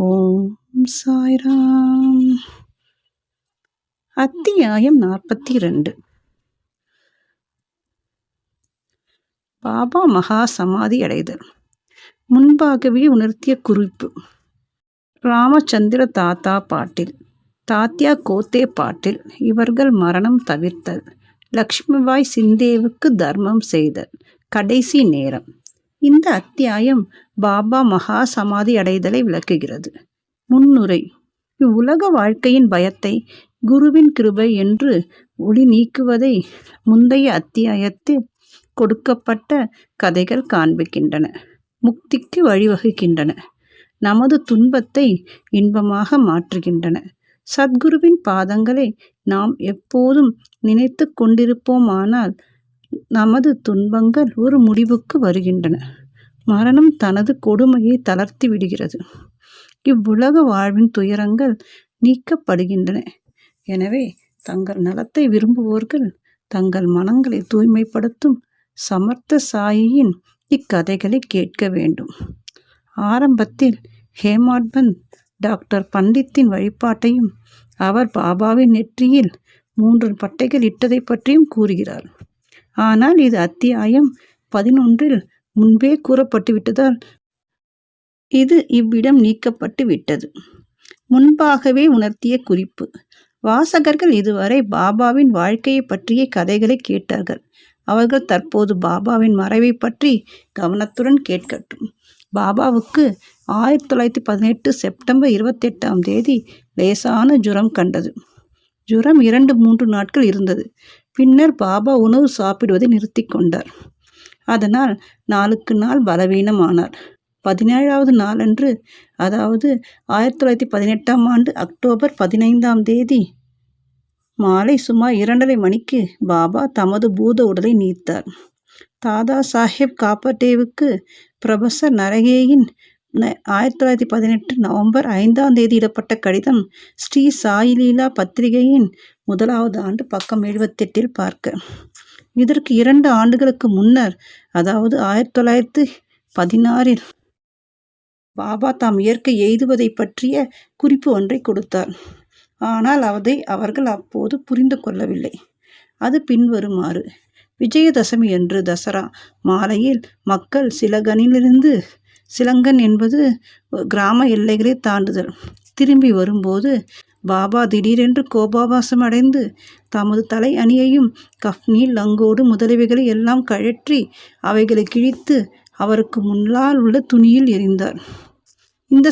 ஓம் சாய்ராம். அத்தியாயம் 42. பாபா மகா சமாதி அடைதல். முன்பாகவே உணர்த்திய குறிப்பு. ராமச்சந்திர தாத்தா பாட்டில், தாத்யா கோத்தே பாட்டில் இவர்கள் மரணம் தவிர்த்தல், லக்ஷ்மிபாய் சிந்தேவுக்கு தர்மம் செய்தல், கடைசி நேரம். இந்த அத்தியாயம் பாபா மகா சமாதி அடைதலை விளக்குகிறது. முன்னுரை. இவ்வுலக வாழ்க்கையின் பயத்தை குருவின் கிருபை என்று ஒளி நீக்குவதை முந்தைய அத்தியாயத்தில் கொடுக்கப்பட்ட கதைகள் காண்பிக்கின்றன. முக்திக்கு வழிவகுக்கின்றன. நமது துன்பத்தை இன்பமாக மாற்றுகின்றன. சத்குருவின் பாதங்களை நாம் எப்போதும் நினைத்து கொண்டிருப்போமானால் நமது துன்பங்கள் ஒரு முடிவுக்கு வருகின்றன. மரணம் தனது கொடுமையை தளர்த்தி விடுகிறது. இவ்வுலக வாழ்வின் துயரங்கள் நீக்கப்படுகின்றன. எனவே தங்கள் நலத்தை விரும்புவோர்கள் தங்கள் மனங்களை தூய்மைப்படுத்தும் சமர்த்த சாயியின் இக்கதைகளை கேட்க வேண்டும். ஆரம்பத்தில் ஹேமாட்பந்த் டாக்டர் பண்டித்தின் வழிபாட்டையும் அவர் பாபாவின் நெற்றியில் 3 பட்டைகள் இட்டதை பற்றியும் கூறுகிறார். ஆனால் இது அத்தியாயம் 11 முன்பே கூறப்பட்டுவிட்டதால் இது இவ்விடம் நீக்கப்பட்டு விட்டது. முன்பாகவே உணர்த்திய குறிப்பு. வாசகர்கள் இதுவரை பாபாவின் வாழ்க்கையை பற்றிய கதைகளை கேட்டார்கள். அவர்கள் தற்போது பாபாவின் மறைவை பற்றி கவனத்துடன் கேட்கட்டும். பாபாவுக்கு 1918 செப்டம்பர் 28 லேசான ஜுரம் கண்டது. ஜுரம் 2-3 நாட்கள் இருந்தது. பின்னர் பாபா உணவு சாப்பிடுவதை நிறுத்தி கொண்டார். அதனால் நாளுக்கு நாள் பலவீனமானார். 17வது நாளன்று, அதாவது 1918 அக்டோபர் 15 மாலை சுமார் 2:30 மணிக்கு பாபா தமது பூத உடலை நீத்தார். தாதா சாஹேப் காப்பட்டேவுக்கு புரொஃபசர் நரகேயின் 1918 நவம்பர் 5 இடப்பட்ட கடிதம் ஸ்ரீ சாயிலீலா பத்திரிகையின் 1வது ஆண்டு பக்கம் 78 பார்க்க. இதற்கு 2 ஆண்டுகளுக்கு முன்னர், அதாவது 1916 பாபா தாம் இயற்கை எய்துவதை பற்றிய குறிப்பு ஒன்றை கொடுத்தார். ஆனால் அதை அவர்கள் அப்போது புரிந்து கொள்ளவில்லை. அது பின்வருமாறு. விஜயதசமி அன்று தசரா மாலையில் மக்கள் சிலகனிலிருந்து, சிலங்கன் என்பது கிராம எல்லைகளை தாண்டுதல், திரும்பி வரும்போது பாபா திடீரென்று கோபாபாசம் அடைந்து தமது தலை அணியையும் கஃப்னி, லங்கோடு முதலியவைகளை எல்லாம் கழற்றி அவைகளை கிழித்து அவருக்கு முன்னால் உள்ள துணியில் எறிந்தார். இந்த